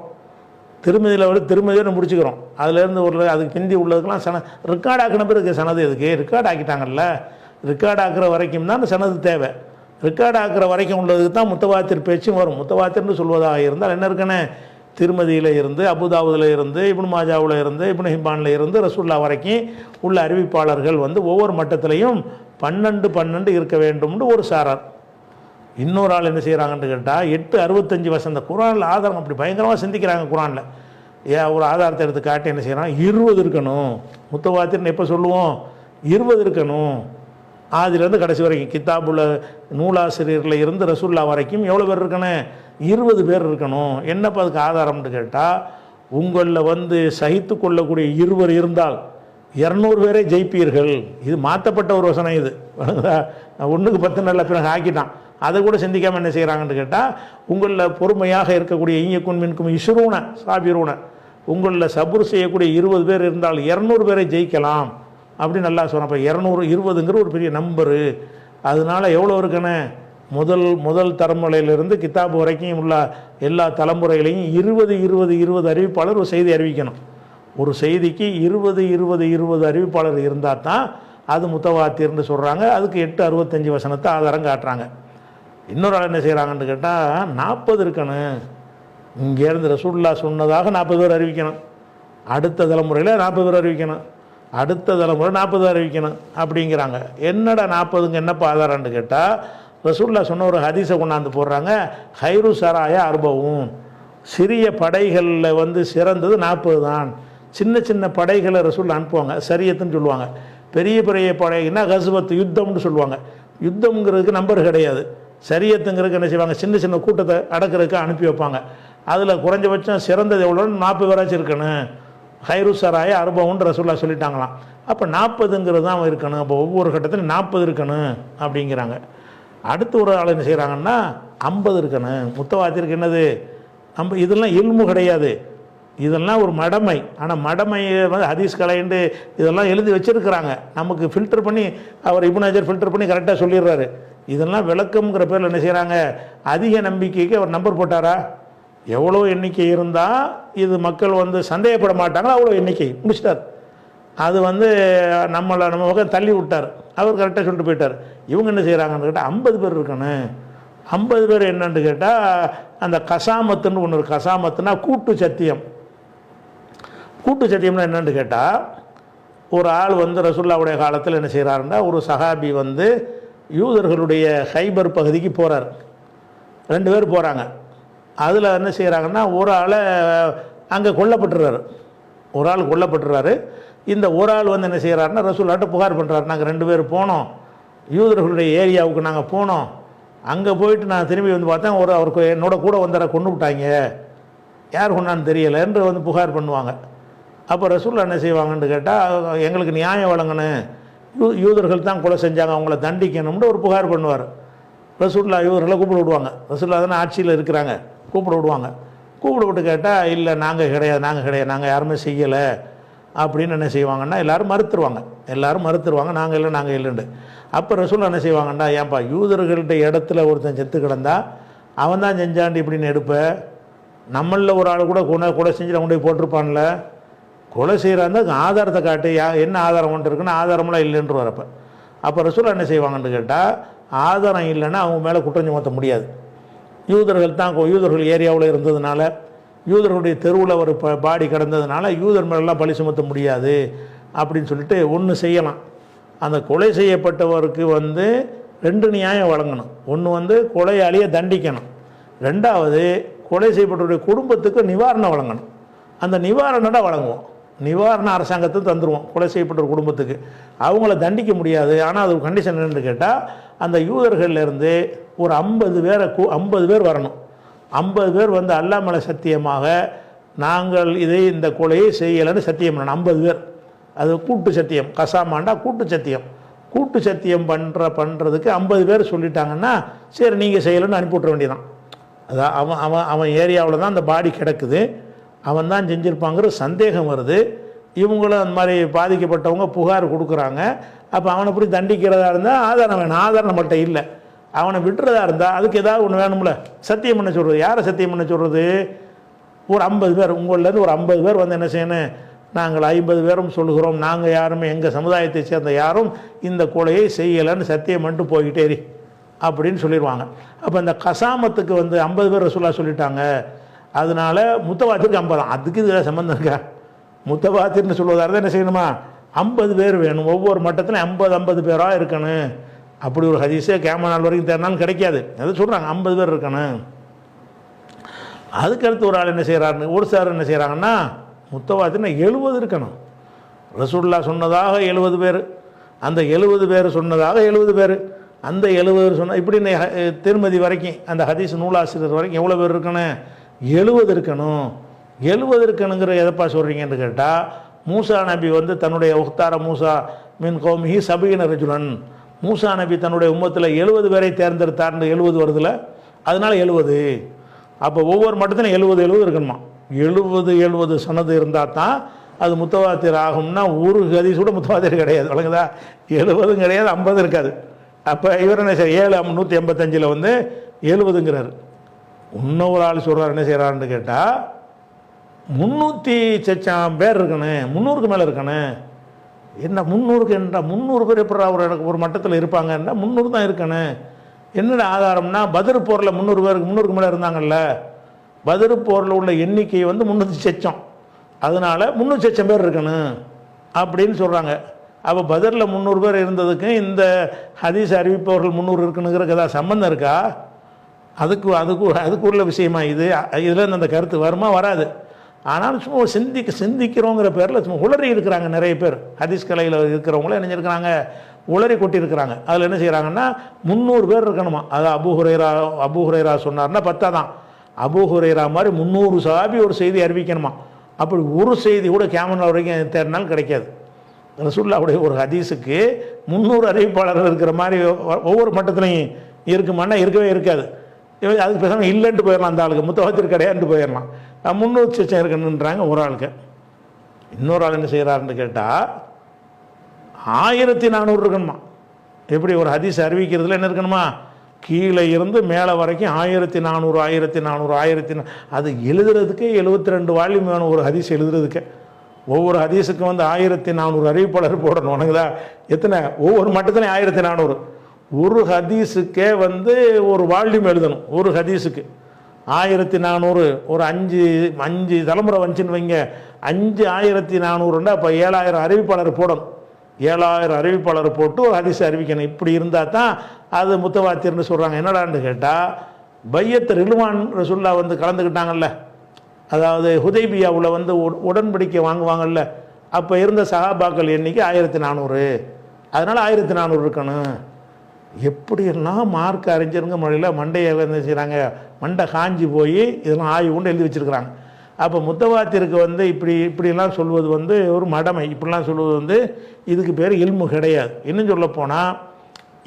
திருமதியில் முடிச்சுக்கிறோம், அதுலேருந்து அதுக்கு பிந்தி உள்ளதுக்கெல்லாம் ரெக்கார்ட் ஆக்கின பிறகு சனது எதுக்கு, ரெக்கார்ட் ஆக்கிட்டாங்கல்ல, ரெக்கார்ட் ஆக்குற வரைக்கும் தான் சனது தேவை. ரெக்கார்ட் ஆக்குற வரைக்கும் உள்ளதுக்கு தான் முத்தவாத்திர் பேச்சும் வரும். முத்தவாத்திர்னு சொல்வதாக இருந்தால் என்ன இருக்குன்னு திருமதியில் இருந்து, அபுதாபுதில் இருந்து, இப்னு மாஜாவில் இருந்து, இப்னு ஹிப்பானில் இருந்து ரசூல்லா வரைக்கும் உள்ள அறிவிப்பாளர்கள் ஒவ்வொரு மட்டத்திலையும் 12 இருக்க வேண்டும்னு ஒரு சாரார். இன்னொரு ஆள் என்ன செய்கிறாங்கன்னு கேட்டால் 8:65 வசனம் குரானில் ஆதாரம் அப்படி பயங்கரமாக சிந்திக்கிறாங்க. குரானில் ஒரு ஆதாரத்தை எடுத்து காட்டி என்ன செய்கிறாங்க, 20 இருக்கணும் முத்தவாத்திர்னு எப்போ சொல்லுவோம், 20 இருக்கணும். ஆதிலேருந்து கடைசி வரைக்கும் கிதாபுல நூலாசிரியரில் இருந்து ரசூல்லா வரைக்கும் எவ்வளோ பேர் இருக்கணும், 20 பேர் இருக்கணும். என்னப்போ அதுக்கு ஆதாரம்னு கேட்டால் உங்களில் சகித்து கொள்ளக்கூடிய 20 இருந்தால் 200 பேரை ஜெயிப்பீர்கள். இது மாற்றப்பட்ட ஒரு வசனம். இது 1க்கு 10 நல்ல பிறகு ஆக்கிட்டான். அதை கூட சிந்திக்காமல் என்ன செய்கிறாங்கன்னு கேட்டால் உங்களில் பொறுமையாக இருக்கக்கூடிய ஈயக்குன் மின்கும் இஷ்ரூன சாபிரூன, உங்களில் சபுர் செய்யக்கூடிய 20 பேர் இருந்தால் 200 பேரை ஜெயிக்கலாம் அப்படின்னு நல்லா சொன்னேன். அப்போ 220ங்கிற ஒரு பெரிய நம்பரு. அதனால எவ்வளோ இருக்குன்னு முதல் தலைமுறையிலிருந்து கிதாபு வரைக்கும் உள்ள எல்லா தலைமுறையிலையும் 20 அறிவிப்பாளர் ஒரு செய்தி அறிவிக்கணும். ஒரு செய்திக்கு 20 அறிவிப்பாளர் இருந்தால் தான் அது முத்தவாத்திர்னு சொல்கிறாங்க. அதுக்கு 8:65 வசனத்தை ஆதாரம் காட்டுறாங்க. இன்னொரு ஆள் என்ன செய்கிறாங்கன்னு கேட்டால் 40 இருக்கணும். இங்கேருந்து ரசூல்லா சொன்னதாக 40 பேர் அறிவிக்கணும், அடுத்த தலைமுறையில் 40 பேர் அறிவிக்கணும், அடுத்த தலைமுறை 40 அறிவிக்கணும் அப்படிங்கிறாங்க. என்னடா 40ங்க என்னப்பா ஆதாரம்னு கேட்டால் ரசூல்லா சொன்ன ஒரு ஹதீஸை கொண்டாந்து போடுறாங்க. ஹைரு சராயா அர்பவும், சிறிய படைகளில் சிறந்தது 40 தான். சின்ன சின்ன படைகளை ரசூல்லா அனுப்புவாங்க, சரியத்துன்னு சொல்லுவாங்க. பெரிய பெரிய படைன்னா கசுவத்து யுத்தம்னு சொல்லுவாங்க. யுத்தம்ங்கிறதுக்கு நம்பர் கிடையாது. சரியத்துங்கிறதுக்கு என்ன செய்வாங்க, சின்ன சின்ன கூட்டத்தை அடக்கிறதுக்கு அனுப்பி வைப்பாங்க. அதில் குறைஞ்சபட்சம் சிறந்தது எவ்வளோன்னு 40 பேராச்சும் இருக்கணும். ஹைரு சராய அர்பவுன்னு ரசூல்லா சொல்லிட்டாங்களாம். அப்போ 40ங்கிறது தான் இருக்கணும். அப்போ ஒவ்வொரு கட்டத்திலும் 40 இருக்கணும் அப்படிங்கிறாங்க. அடுத்து ஒரு ஆள் என்ன செய்கிறாங்கன்னா 50 இருக்கணும். முத்தவாத்திற்கு என்னது இதெல்லாம் இல்மு கிடையாது, இதெல்லாம் ஒரு மடமை. ஆனால் மடமையை ஹதீஸ் கலைண்டு இதெல்லாம் எழுதி வச்சுருக்கிறாங்க. நமக்கு ஃபில்டர் பண்ணி அவர் இப்னு ஹஜர் ஃபில்டர் பண்ணி கரெக்டாக சொல்லிடுறாரு. இதெல்லாம் விளக்கம்ங்கிற பேரில் என்ன செய்கிறாங்க, அதிக நம்பிக்கைக்கு அவர் நம்பர் போட்டாரா, எவ்வளோ எண்ணிக்கை இருந்தால் இது மக்கள் சந்தேகப்பட மாட்டாங்களோ அவ்வளோ எண்ணிக்கை முடிச்சிட்டார். அது நம்ம பக்கம் தள்ளி விட்டார். அவர் கரெக்டாக சொல்லிட்டு போயிட்டார். இவங்க என்ன செய்கிறாங்கன்னு கேட்டால் 50 பேர் இருக்கணும். 50 பேர் என்னன்னு கேட்டால் அந்த கசாமத்துன்னு ஒன்று இருக்குது. கசாமத்துனா கூட்டு சத்தியம். கூட்டு சத்தியம்னா என்னன்னு கேட்டால் ஒரு ஆள் ரசூலுல்லாஹ்வுடைய காலத்தில் என்ன செய்கிறாருன்னா ஒரு சஹாபி யூதர்களுடைய ஹைபர் பகுதிக்கு போகிறார். 2 பேர் போகிறாங்க. அதில் என்ன செய்கிறாங்கன்னா ஒரு ஆளை அங்கே கொல்லப்பட்டுறாரு. ஒரு ஆள் கொல்லப்பட்டுறாரு. இந்த ஒரு ஆள் என்ன செய்கிறாருன்னா ரசூலுல்லாஹ்ட்ட புகார் பண்ணுறாரு, நாங்கள் 2 பேர் போனோம், யூதர்களுடைய ஏரியாவுக்கு நாங்கள் போனோம், அங்கே போயிட்டு நான் திரும்பி பார்த்தேன், அவருக்கு என்னோட கூட வந்தார கொண்டு விட்டாங்க, யார் கொண்டான்னு தெரியலை என்று புகார் பண்ணுவாங்க. அப்போ ரசூலுல்லாஹ் என்ன செய்வாங்கன்னு கேட்டால் எங்களுக்கு நியாயம் வழங்கணும், யூதர்கள் தான் கொலை செஞ்சாங்க, அவங்கள தண்டிக்கணும்னு ஒரு புகார் பண்ணுவார். ரசூலுல்லாஹ் யூதர்களை கூப்பிட விடுவாங்க. ரசூலுல்லாஹ் தானே ஆட்சியில் இருக்கிறாங்க, கூப்பிட விடுவாங்க. கூப்பிட விட்டு கேட்டால் இல்லை நாங்கள் கிடையாது, நாங்கள் யாருமே செய்யலை அப்படின்னு என்ன செய்வாங்கன்னா எல்லோரும் மறுத்துருவாங்க, நாங்கள் இல்லைண்டு. அப்போ ரசூலுல்லாஹ் என்ன செய்வாங்கன்னா, ஏன்பா யூதர்கள்ட்ட இடத்துல ஒருத்தன் செத்து கிடந்தா அவன் தான் செஞ்சாண்டு இப்படின்னு எடுப்ப, நம்மளில் ஒரு ஆள் கூட செஞ்சு கொண்டு போய் போட்டிருப்பான்ல, கொலை செய்கிறாருந்தா ஆதாரத்தை காட்டு, என்ன ஆதாரம் கொண்டு இருக்குன்னு ஆதாரமெல்லாம் இல்லைன்று வரப்போ அப்போ ரசூல் என்ன செய்வாங்கன்னு கேட்டால், ஆதாரம் இல்லைன்னா அவங்க மேலே குற்றம் சுமத்த முடியாது. யூதர்கள் தான் யூதர்கள் ஏரியாவில் இருந்ததுனால, யூதர்களுடைய தெருவில் ஒரு பாடி கிடந்ததுனால யூதர் மேலெல்லாம் பழி சுமத்த முடியாது அப்படின்னு சொல்லிட்டு ஒன்று செய்யலாம். அந்த கொலை செய்யப்பட்டவருக்கு வந்து 2 நியாயம் வழங்கணும். ஒன்று கொலையாளியை தண்டிக்கணும், 2வது கொலை செய்யப்பட்டவருடைய குடும்பத்துக்கு நிவாரணம் வழங்கணும். அந்த நிவாரணம் தான் வழங்குவோம், நிவாரணம் அரசாங்கத்துக்கு தந்துடுவோம் கொலை செய்யப்பட்ட ஒரு குடும்பத்துக்கு. அவங்கள தண்டிக்க முடியாது. ஆனால் அது ஒரு கண்டிஷன் என்னென்னு கேட்டால், அந்த யூதர்கள்லேருந்து ஒரு 50 பேர் வரணும். 50 பேர் வந்து அல்லாஹ் மேலே சத்தியமாக நாங்கள் இந்த கொலையை செய்யலைன்னு சத்தியம் பண்ணணும். 50 பேர், அது கூட்டு சத்தியம். கசாமாண்டா கூட்டு சத்தியம். கூட்டு சத்தியம் பண்ணுறதுக்கு 50 பேர் சொல்லிட்டாங்கன்னா சரி நீங்கள் செய்யலைன்னு அனுப்பிவிட்ற வேண்டியதான். அதான் அவன் ஏரியாவில் தான் அந்த பாடி கிடக்குது, அவன் தான் செஞ்சுருப்பாங்கிற சந்தேகம் வருது. இவங்களும் அந்த மாதிரி பாதிக்கப்பட்டவங்க புகார் கொடுக்குறாங்க. அப்போ அவனை போய் தண்டிக்கிறதா இருந்தால் ஆதாரம் வேணும். ஆதாரம் நம்மள்கிட்ட இல்லை. அவனை விட்டுறதா இருந்தால் அதுக்கு ஏதாவது ஒன்று வேணும்ல. சத்தியம் பண்ண சொல்கிறது, யாரை சத்தியம் பண்ண சொல்கிறது? ஒரு 50 பேர், உங்கள்லேருந்து ஒரு 50 பேர் வந்து என்ன செய்யணும், நாங்கள் 50 பேரும் சொல்லுகிறோம், நாங்கள் யாருமே எங்கள் சமுதாயத்தை சேர்ந்த யாரும் இந்த கொலையை செய்யலைன்னு சத்தியம் பண்ணிட்டு போய்கிட்டேரி அப்படின்னு சொல்லிடுவாங்க. அப்போ இந்த கசாமத்துக்கு வந்து 50 பேர் ரசூலா சொல்லிட்டாங்க. அதனால முத்தவாத்திற்கு 50. அதுக்கு இதில் சம்மந்தம் இருக்கா? முத்தவாத்திர்னு சொல்வதாக இருந்தால் என்ன செய்யணுமா, 50 பேர் வேணும். ஒவ்வொரு மட்டத்திலும் 50 பேராக இருக்கணும். அப்படி ஒரு ஹதீஸே கேம நாள் வரைக்கும் தேர்னாலும் கிடைக்காது. அதை சொல்கிறாங்க 50 பேர் இருக்கணும். அதுக்கடுத்து ஒரு ஆள் என்ன செய்கிறாருன்னு, ஒரு சார் என்ன செய்கிறாங்கன்னா, முத்தவாத்தினா 70 இருக்கணும். ரசூலுல்லாஹ் சொன்னதாக 70 பேர், அந்த 70 பேர் சொன்னதாக 70 பேர், அந்த 70 பேர் சொன்ன இப்படி திருமதி வரைக்கும் அந்த ஹதீஸ் நூலாசிரியர் வரைக்கும் எவ்வளோ பேர் இருக்கணும்? 70 இருக்கணும். 70 இருக்கணுங்கிற எதப்பா சொல்கிறீங்கன்னு கேட்டால், மூசா நபி வந்து தன்னுடைய உக்தார மூசா மின் கௌமிஹி சபீன ரஜுலன், மூசா நபி தன்னுடைய உம்மத்தில் 70 பேரை தேர்ந்தெடுத்தார்னு 70 வருதுல, அதனால் 70. அப்போ ஒவ்வொரு மட்டத்திலும் 70 இருக்கணுமா. 70 சனது இருந்தால் தான் அது முத்தவாத்திர் ஆகும்னா, ஒரு ஹதீஸ் கூட முத்தவாத்திர் கிடையாது. வழங்குதா? 70 கிடையாது, 50 இருக்காது. அப்போ இவர் என்ன செய்ய 7 185 வந்து 70ங்கிறாரு. இன்னொரு ஆள் சொல்கிறார், என்ன செய்கிறாருன்னு கேட்டால், 300 சச்சம் பேர் இருக்கணும், 300க்கு மேலே இருக்கணும். என்ன 300க்கு என்றால் 300 பேர் எப்படி ஒரு மட்டத்தில் இருப்பாங்கன்னா 300 தான் இருக்கணும். என்னென்ன ஆதாரம்னா, பத்ர் போரில் 300க்கு மேலே இருந்தாங்கல்ல, பத்ர் போரில் உள்ள எண்ணிக்கை வந்து 300 சச்சம், அதனால் 300 சச்சம் பேர் இருக்கணும் அப்படின்னு சொல்கிறாங்க. அப்போ பத்ரில் 300 பேர் இருந்ததுக்கு இந்த ஹதீஸ் அறிவிப்பவர்கள் 300 இருக்கணுங்கிறதுக்கு ஏதாவது சம்மந்தம் இருக்கா? அதுக்கு உள்ள விஷயமா இது? இதில் அந்த கருத்து வருமா? வராது. ஆனாலும் சும்மா சிந்திக்கிறோங்கிற பேரில் சும்மா உளறி இருக்கிறாங்க நிறைய பேர். ஹதீஸ் கலையில் இருக்கிறவங்களே என்ன இருக்கிறாங்க, உளறி கொட்டியிருக்கிறாங்க. அதில் என்ன செய்கிறாங்கன்னா 300 பேர் இருக்கணுமா. அது அபூ ஹுரைரா சொன்னார்னா 10 தான். அபூ ஹுரைரா மாதிரி 300 சஹாபி ஒரு செய்தி அறிவிக்கணுமா. அப்படி ஒரு செய்தி கூட கேமரா வரைக்கும் தேடினாலும் கிடைக்காது. ரசூலுல்லாஹ்வுடைய ஒரு ஹதீஸுக்கு 300 அறிவிப்பாளர்கள் இருக்கிற மாதிரி ஒவ்வொரு மட்டத்திலையும் இருக்குமானா இருக்கவே இருக்காது. அதுக்கு பேசாமல் இல்லைன்ட்டு போயிடலாம், அந்த ஆளுக்கு முத்தவாத்திர் கிடையாதுன்ட்டு போயிடலாம். 300 சச்சம் இருக்குன்னுன்றாங்க ஒரு ஆளுக்கு. இன்னொரு ஆள் என்ன செய்கிறாருன்னு கேட்டால் 1400 இருக்கணுமா. எப்படி ஒரு ஹதீஸ் அறிவிக்கிறதுல என்ன இருக்கணுமா, கீழே இருந்து மேலே வரைக்கும் 1400 அது எழுதுறதுக்கு 72 வால்யூம் வேணும் ஒரு ஹதீஸ் எழுதுறதுக்கு. ஒவ்வொரு ஹதீஸுக்கும் வந்து 1400 அறிவிப்பாளர் போடணும். உனக்குதா எத்தனை? ஒவ்வொரு மட்டத்திலையும் 1400. ஒரு ஹதீஸுக்கே வந்து ஒரு வால்யூம் எழுதணும். ஒரு ஹதீஸுக்கு 1400, ஒரு 5 தலைமுறை வந்துச்சுன்னு வைங்க, 5400ண்டா அப்போ 7000 அறிவிப்பாளர் போடணும். 7000 அறிவிப்பாளர் போட்டு ஒரு ஹதீஸ் அறிவிக்கணும். இப்படி இருந்தால் தான் அது முத்தவாத்திர்னு சொல்கிறாங்க. என்னடான்னு கேட்டால், பையத் ரில்வான் ரசூலுல்லாஹ் வந்து கலந்துக்கிட்டாங்கல்ல, அதாவது ஹுதைபியாவில் வந்து உடன்படிக்கை வாங்குவாங்கல்ல, அப்போ இருந்த சஹாபாக்கள் எண்ணிக்கை 1400. அதனால் 1400 இருக்கணும். எப்படியெல்லாம் மார்க் அறிஞருங்க முறையில் மண்டையை என்ன செய்கிறாங்க, மண்டை காஞ்சி போய் இதெல்லாம் ஆய்வு கொண்டு எழுதி வச்சுருக்கிறாங்க. அப்போ முத்தவாத்திற்கு வந்து இப்படிலாம் சொல்வது வந்து ஒரு மடமை. இப்படிலாம் சொல்வது வந்து இதுக்கு பேர் இல்மு கிடையாது. இன்னும் சொல்லப்போனால்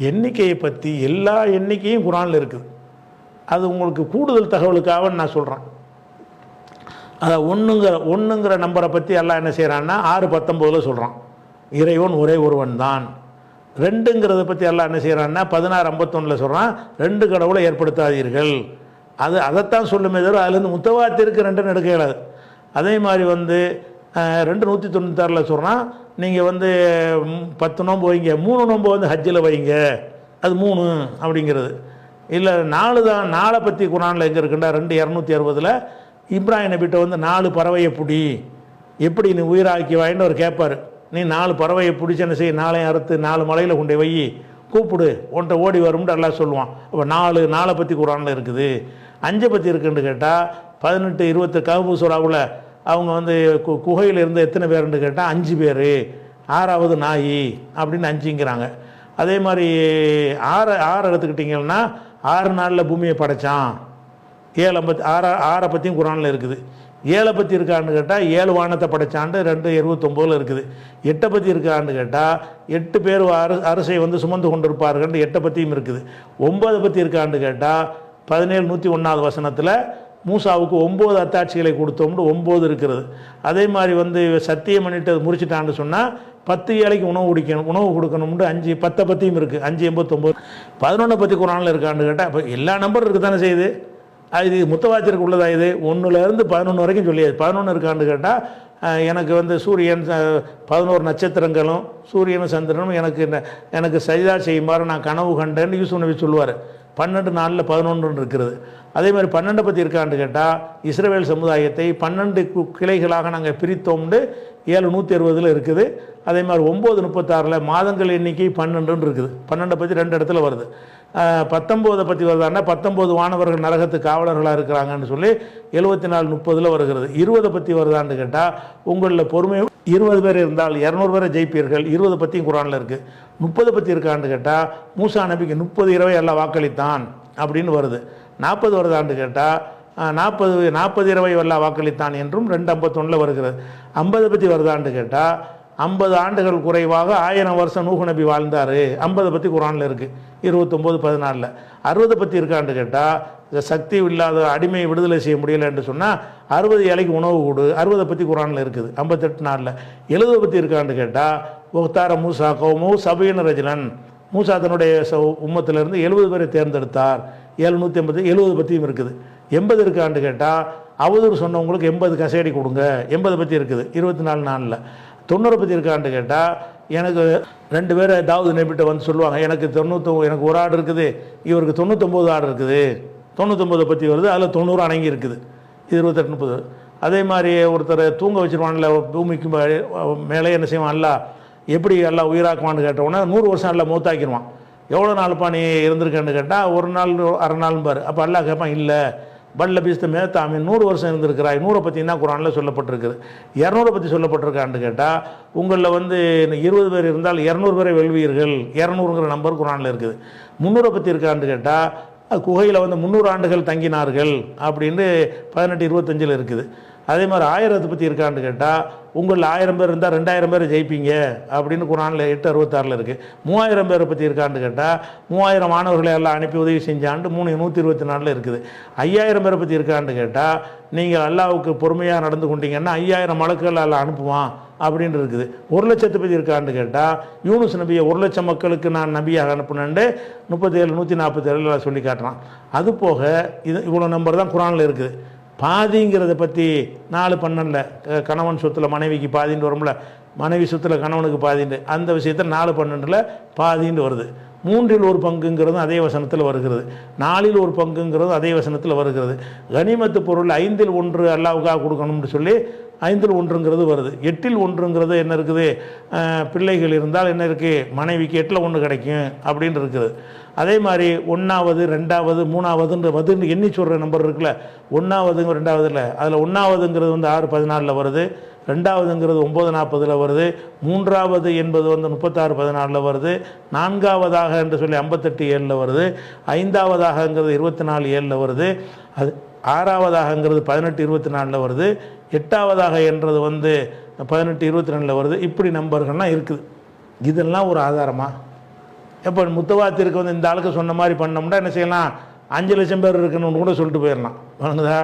எண்ணிக்கையை பற்றி எல்லா எண்ணிக்கையும் குரானில் இருக்குது. அது உங்களுக்கு கூடுதல் தகவலுக்காக நான் சொல்கிறேன். அதை ஒன்றுங்கிற நம்பரை பற்றி எல்லாம் என்ன செய்கிறான்னா 6:19 சொல்கிறான், இறைவன் ஒரே ஒருவன் தான். 2ங்கிறத பற்றி எல்லாம் என்ன செய்கிறான்னா 16:51 சொல்கிறான், 2 கடவுளை ஏற்படுத்தாதீர்கள். அதைத்தான் சொல்லுமே தவிர அதுலேருந்து முத்தவாத்திற்கு 2 எடுக்க இயலாது. அதே மாதிரி வந்து 296 சொல்கிறான், நீங்கள் வந்து 10 நோன்பு வைங்க, 3 நோன்பு வந்து ஹஜ்ஜில் வைங்க, அது 3 அப்படிங்கிறது. இல்லை 4 தான். 4 பற்றி குரானில் எங்கே இருக்குண்டா 260 இப்ராஹிம் நபிட்ட வந்து 4 பறவையை பிடி, எப்படி நீ உயிராக்கி வாயின்னு அவர் கேட்பார். நீ 4 பறவையை பிடிச்சி என்ன செய்ய, 4 அறுத்து 4 மலையில் கொண்டு வை, கூப்பிடு, உன்ட்ட ஓடி வரும்னு எல்லாம் சொல்லுவான். அப்போ 4 பற்றி குரானில் இருக்குது. 5 பற்றி இருக்குன்னு கேட்டால் 18 20 கஹ்ஃப் சூராவில் அவங்க வந்து குகையில் இருந்து எத்தனை பேருன்னு கேட்டால் 5 பேர், 6வது நாய் அப்படின்னு 5ங்கிறாங்க. அதே மாதிரி 6 எடுத்துக்கிட்டிங்கன்னா 6 நாளில் பூமியை படைத்தான். 6 பற்றியும் குரானில் இருக்குது. 7 பற்றி இருக்கான்னு கேட்டால் 7 வானத்தை படைச்சாண்டு 2:29 இருக்குது. 8 பற்றி இருக்கான்னு கேட்டால் 8 பேர் அரிசை வந்து சுமந்து கொண்டிருப்பார்கள் 8 பற்றியும் இருக்குது. 9 பற்றி இருக்கான்னு கேட்டால் 17 101 மூசாவுக்கு 9 அத்தாட்சிகளை கொடுத்தோம்னு 9 இருக்கிறது. அதே மாதிரி வந்து சத்தியம் பண்ணிட்டு முடிச்சுட்டான்னு சொன்னால் 10 ஏழைக்கு உணவு கொடுக்கணும்னு 5 10 பற்றியும் இருக்குது. 5:89. 11 பற்றி குரானில் இருக்கான்னு கேட்டால் இப்போ எல்லா நம்பரும் இருக்குது தானே செய்யுது. இது முத்தவாத்திற்கு உள்ளதா? இது 1லேருந்து 11 வரைக்கும் சொல்லியாது. 11 இருக்கான்னு கேட்டால் எனக்கு வந்து சூரியன் 11 நட்சத்திரங்களும் சூரியனும் சந்திரனும் எனக்கு சஜிதா செய்யுமாறு நான் கனவு கண்டேன்னு யூசுப் நபி சொல்லுவார். 12 நாளில் 11 இருக்கிறது. அதே மாதிரி 12 பற்றி இருக்கான்னு கேட்டால் இஸ்ரவேல் சமுதாயத்தை 12 கிளைகளாக நாங்கள் பிரித்தோம்னு 760 இருக்குது. அதே மாதிரி 9:36 மாதங்கள் எண்ணிக்கை 12 இருக்குது. 12 பற்றி 2 இடத்துல வருது. 19 பற்றி வருதான்னா 19 வானவர்கள் நரகத்துக்கு காவலர்களாக இருக்கிறாங்கன்னு சொல்லி 74:30 வருகிறது. 20 பற்றி வருதான்னு கேட்டால் உங்களில் பொறுமை 20 பேர் இருந்தால் 200 பேரை ஜெயிப்பீர்கள். 20 பற்றியும் குரானில் இருக்குது. 30 பற்றி இருக்கான்னு கேட்டால் மூசா நபிக்கு 30 இரவை எல்லாம் வாக்களித்தான் அப்படின்னு வருது. 40 வருதான்னு கேட்டால் 40 இரவை எல்லாம் வாக்களித்தான் என்றும் 2:51 வருகிறது. 50 பற்றி வருதான்னு கேட்டால் 50 ஆண்டுகள் குறைவாக 1000 வருஷம் நூஹ் நபி வாழ்ந்தார். 50 பற்றி குரானில் இருக்குது. 29:14. 60 பற்றி இருக்கான்னு கேட்டால் சக்தி இல்லாத அடிமையை விடுதலை செய்ய முடியலை என்று சொன்னால் 60 ஏழைக்கு உணவு கொடு. 60 பற்றி குரானில் இருக்குது. 58:4. 70 பற்றி இருக்கான்னு கேட்டால் ஒக்தார மூசா கௌமு சபீன ரஜிலன், மூசா தன்னுடைய உம்மத்திலிருந்து 70 பேரை தேர்ந்தெடுத்தார். 780. 70 பற்றியும் இருக்குது. 80 இருக்கான்னு கேட்டால் அவதூறு சொன்னவங்களுக்கு 80 கசேடி கொடுங்க. 80 பற்றி இருக்குது. 24:4. 90 பற்றி இருக்கான்னு கேட்டால் எனக்கு 2 பேர் தாவூது நபிட்ட வந்து சொல்லுவாங்க, எனக்கு 99 எனக்கு ஒரு ஆடு இருக்குது, இவருக்கு 99 ஆடு இருக்குது. 99 பற்றி வருது. அதில் 90 அடங்கி இருக்குது. 28:30. அதே மாதிரி ஒருத்தர் தூங்க வச்சுருவான்ல பூமிக்கு மேலே என்ன செய்வான் அல்ல, எப்படி எல்லாம் உயிராக்குவான்னு கேட்டவுடனே 100 வருஷம் எல்லாம் மௌத்தாக்கிடுவான். எவ்வளோ நாள்ப்பா நீ இருந்திருக்கேன்னு கேட்டால் 1 நாள் 1/2 நாள் பாரு. அப்போ அல்லா கேட்பான், இல்லை பல்ல பீஸ்த மேத்தாமி 100 வருஷம் இருந்திருக்கிறாய். 100 பற்றி என்ன குரானில் சொல்லப்பட்டிருக்குது. 200 பற்றி சொல்லப்பட்டிருக்கான்னு கேட்டால் உங்களில் வந்து 20 பேர் இருந்தால் 200 பேரை வெல்வீர்கள். 200ங்கிற நம்பர் குரானில் இருக்குது. 300 பற்றி இருக்கான்னு கேட்டால் குகையில் வந்து 300 ஆண்டுகள் தங்கினார்கள் அப்படின்னு 18:25 இருக்குது. அதே மாதிரி 1000 பற்றி இருக்கான்னு கேட்டால் உங்களில் 1000 பேர் இருந்தால் 2000 பேரை ஜெயிப்பீங்க அப்படின்னு குரானில் 8:66 இருக்குது. 3000 பேரை பற்றி இருக்கான்னு கேட்டால் 3000 மாணவர்களை எல்லாம் அனுப்பி உதவி செஞ்சாண்டு 3:124 இருக்குது. 5000 பேரை பற்றி இருக்கான்னு கேட்டால் நீங்கள் அல்லாவுக்கு பொறுமையாக நடந்து கொண்டீங்கன்னா 5000 மலக்குகள் எல்லாம் அனுப்புவான் அப்படின்னு இருக்குது. 1,00,000 பற்றி இருக்கான்னு கேட்டால் யூனுஸ் நபியை 1,00,000 மக்களுக்கு நான் நபியாக அனுப்புனேன்ட்டு 37 147 சொல்லி காட்டுறான். அது போக இவ்வளோ நம்பர் தான் குரானில் இருக்குது. பாதிங்கிறத பற்றி 4:12 கணவன் சொத்தில் மனைவிக்கு பாதின்னு வரும்ல, மனைவி சொத்தில் கணவனுக்கு பாதின்னு, அந்த விஷயத்தில் 4:12 பாதின்னு வருது. 1/3 பங்குங்கிறதும் அதே வசனத்தில் வருகிறது. 4 பங்குங்கிறதும் அதே வசனத்தில் வருகிறது. கனிமத்து பொருள் 1/5 அல்லாவுக்காக கொடுக்கணும்னு சொல்லி 1/5 வருது. 8/1 என்ன இருக்குது, பிள்ளைகள் இருந்தால் என்ன இருக்குது, மனைவிக்கு 8/1 கிடைக்கும் அப்படின்னு இருக்குது. அதே மாதிரி 1வது 2வது 3வதுன்னு எண்ணி சொல்கிற நம்பர் இருக்குல்ல, 1வது 2வது இல்லை, அதில் 1வதுங்கிறது வந்து 6:14 வருது, 2வதுங்கிறது 9:40 வருது, 3வது என்பது வந்து 36:14 வருது, 4வதாக என்று சொல்லி 58:7 வருது, 5வதாகங்கிறது 24:7 வருது, அது 6வதாகங்கிறது 18:24 வருது, 8வதாக என்றது வந்து 18:22 வருது. இப்படி நம்பர்கள்லாம் இருக்குது. இதெல்லாம் ஒரு ஆதாரமா? எப்போ முத்தவாத்திற்கு வந்து இந்த ஆளுக்கு சொன்ன மாதிரி பண்ணோம்னா என்ன செய்யலாம், 5 லட்சம் பேர் இருக்கணும்னு கூட சொல்லிட்டு போயிடலாம். வணங்குதா,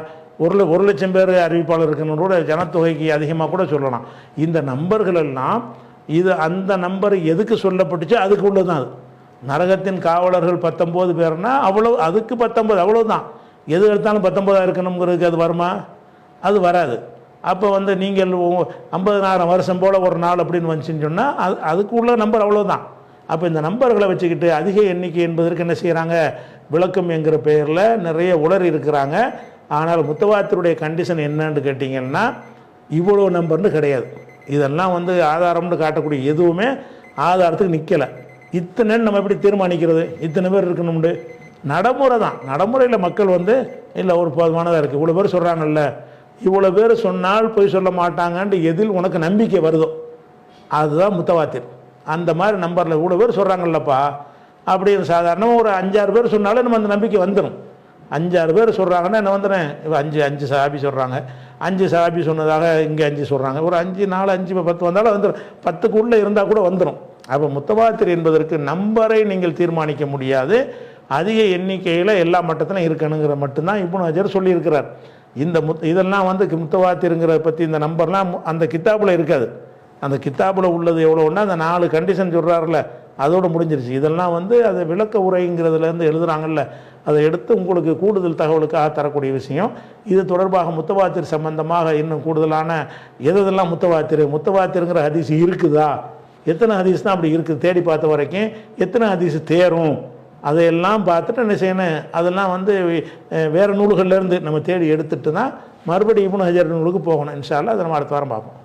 1 லட்சம் பேர் அறிவிப்பாளர் இருக்கணும்னு கூட ஜனத்தொகைக்கு அதிகமாக கூட சொல்லலாம். இந்த நம்பர்கள் எல்லாம் இது அந்த நம்பர் எதுக்கு சொல்லப்பட்டுச்சு அதுக்கு உள்ளதான். அது நரகத்தின் காவலர்கள் 19 பேர்னா அவ்வளோ, அதுக்கு 19 அவ்வளோதான். எது எடுத்தாலும் 19 இருக்கணுங்கிறதுக்கு அது வருமா? அது வராது. அப்போ வந்து நீங்கள் 50,000 வருஷம் போல் ஒரு நாள் அப்படின்னு வந்துச்சுன்னு சொன்னால் அதுக்குள்ள நம்பர் அவ்வளோதான். அப்போ இந்த நம்பர்களை வச்சுக்கிட்டு அதிக எண்ணிக்கை என்பதற்கு என்ன செய்கிறாங்க, விளக்கம் என்கிற பெயரில் நிறைய உளறி இருக்கிறாங்க. ஆனால் முத்தவாத்திருடைய கண்டிஷன் என்னன்னு கேட்டிங்கன்னா இவ்வளோ நம்பர்னு கிடையாது. இதெல்லாம் வந்து ஆதாரம்னு காட்டக்கூடிய எதுவுமே ஆதாரத்துக்கு நிற்கலை. இத்தனைன்னு நம்ம எப்படி தீர்மானிக்கிறது, இத்தனை பேர் இருக்கணும்னு? நடைமுறை தான். நடைமுறையில் மக்கள் வந்து இல்லை ஒரு போதுமானதாக இருக்குது, இவ்வளோ பேர் சொல்கிறாங்கல்ல, இவ்வளோ பேர் சொன்னால் போய் சொல்ல மாட்டாங்கன்ட்டு எதில் உனக்கு நம்பிக்கை வருதோ அதுதான் முத்தவாத்திர். அந்த மாதிரி நம்பரில் இவ்வளோ பேர் சொல்கிறாங்கல்லப்பா அப்படின்னு சாதாரணமாக ஒரு 5-6 பேர் சொன்னாலும் நம்ம அந்த நம்பிக்கை வந்துடும். 5-6 பேர் சொல்கிறாங்கன்னா என்ன வந்துடுறேன், இப்போ 5 சஹாபி சொல்கிறாங்க, 5 சஹாபி சொன்னதாக இங்கே 5 சொல்கிறாங்க, ஒரு 5 4 5 10 வந்தாலும் வந்துடும். 10க்குள்ளே இருந்தால் கூட வந்துடும். அப்போ முத்தவாத்திர் என்பதற்கு நம்பரை நீங்கள் தீர்மானிக்க முடியாது, அதிக எண்ணிக்கையில் எல்லா மட்டத்திலும் இருக்கணுங்கிற மட்டும்தான் இப்னு ஹஜர் சொல்லியிருக்கிறார். இந்த இதெல்லாம் வந்து முத்தவாத்திருங்கிறத பற்றி இந்த நம்பர்லாம் அந்த கித்தாபில் இருக்காது. அந்த கித்தாபில் உள்ளது எவ்வளோன்னா அந்த 4 கண்டிஷன் சொல்கிறாருல அதோடு முடிஞ்சிருச்சு. இதெல்லாம் வந்து அதை விளக்க உரைங்கிறதுலேருந்து எழுதுகிறாங்கல்ல, அதை எடுத்து உங்களுக்கு கூடுதல் தகவலுக்காக தரக்கூடிய விஷயம். இது தொடர்பாக முத்தவாத்திர் சம்பந்தமாக இன்னும் கூடுதலான எதெல்லாம் முத்தவாத்திருங்கிற ஹதீஸ் இருக்குதா, எத்தனை ஹதீஸ் தான் அப்படி இருக்குது தேடி பார்த்த வரைக்கும், எத்தனை ஹதீஸ் தேரும் அதையெல்லாம் பார்த்துட்டு என்ன செய்யணும், அதெல்லாம் வந்து வேறு நூல்கள்லேருந்து நம்ம தேடி எடுத்துகிட்டு தான் மறுபடியும் இப்னு ஹஜர் நூலுக்கு போகணும். இன்ஷா அல்லாஹ் அதை நம்ம அடுத்த வாரம் பார்ப்போம்.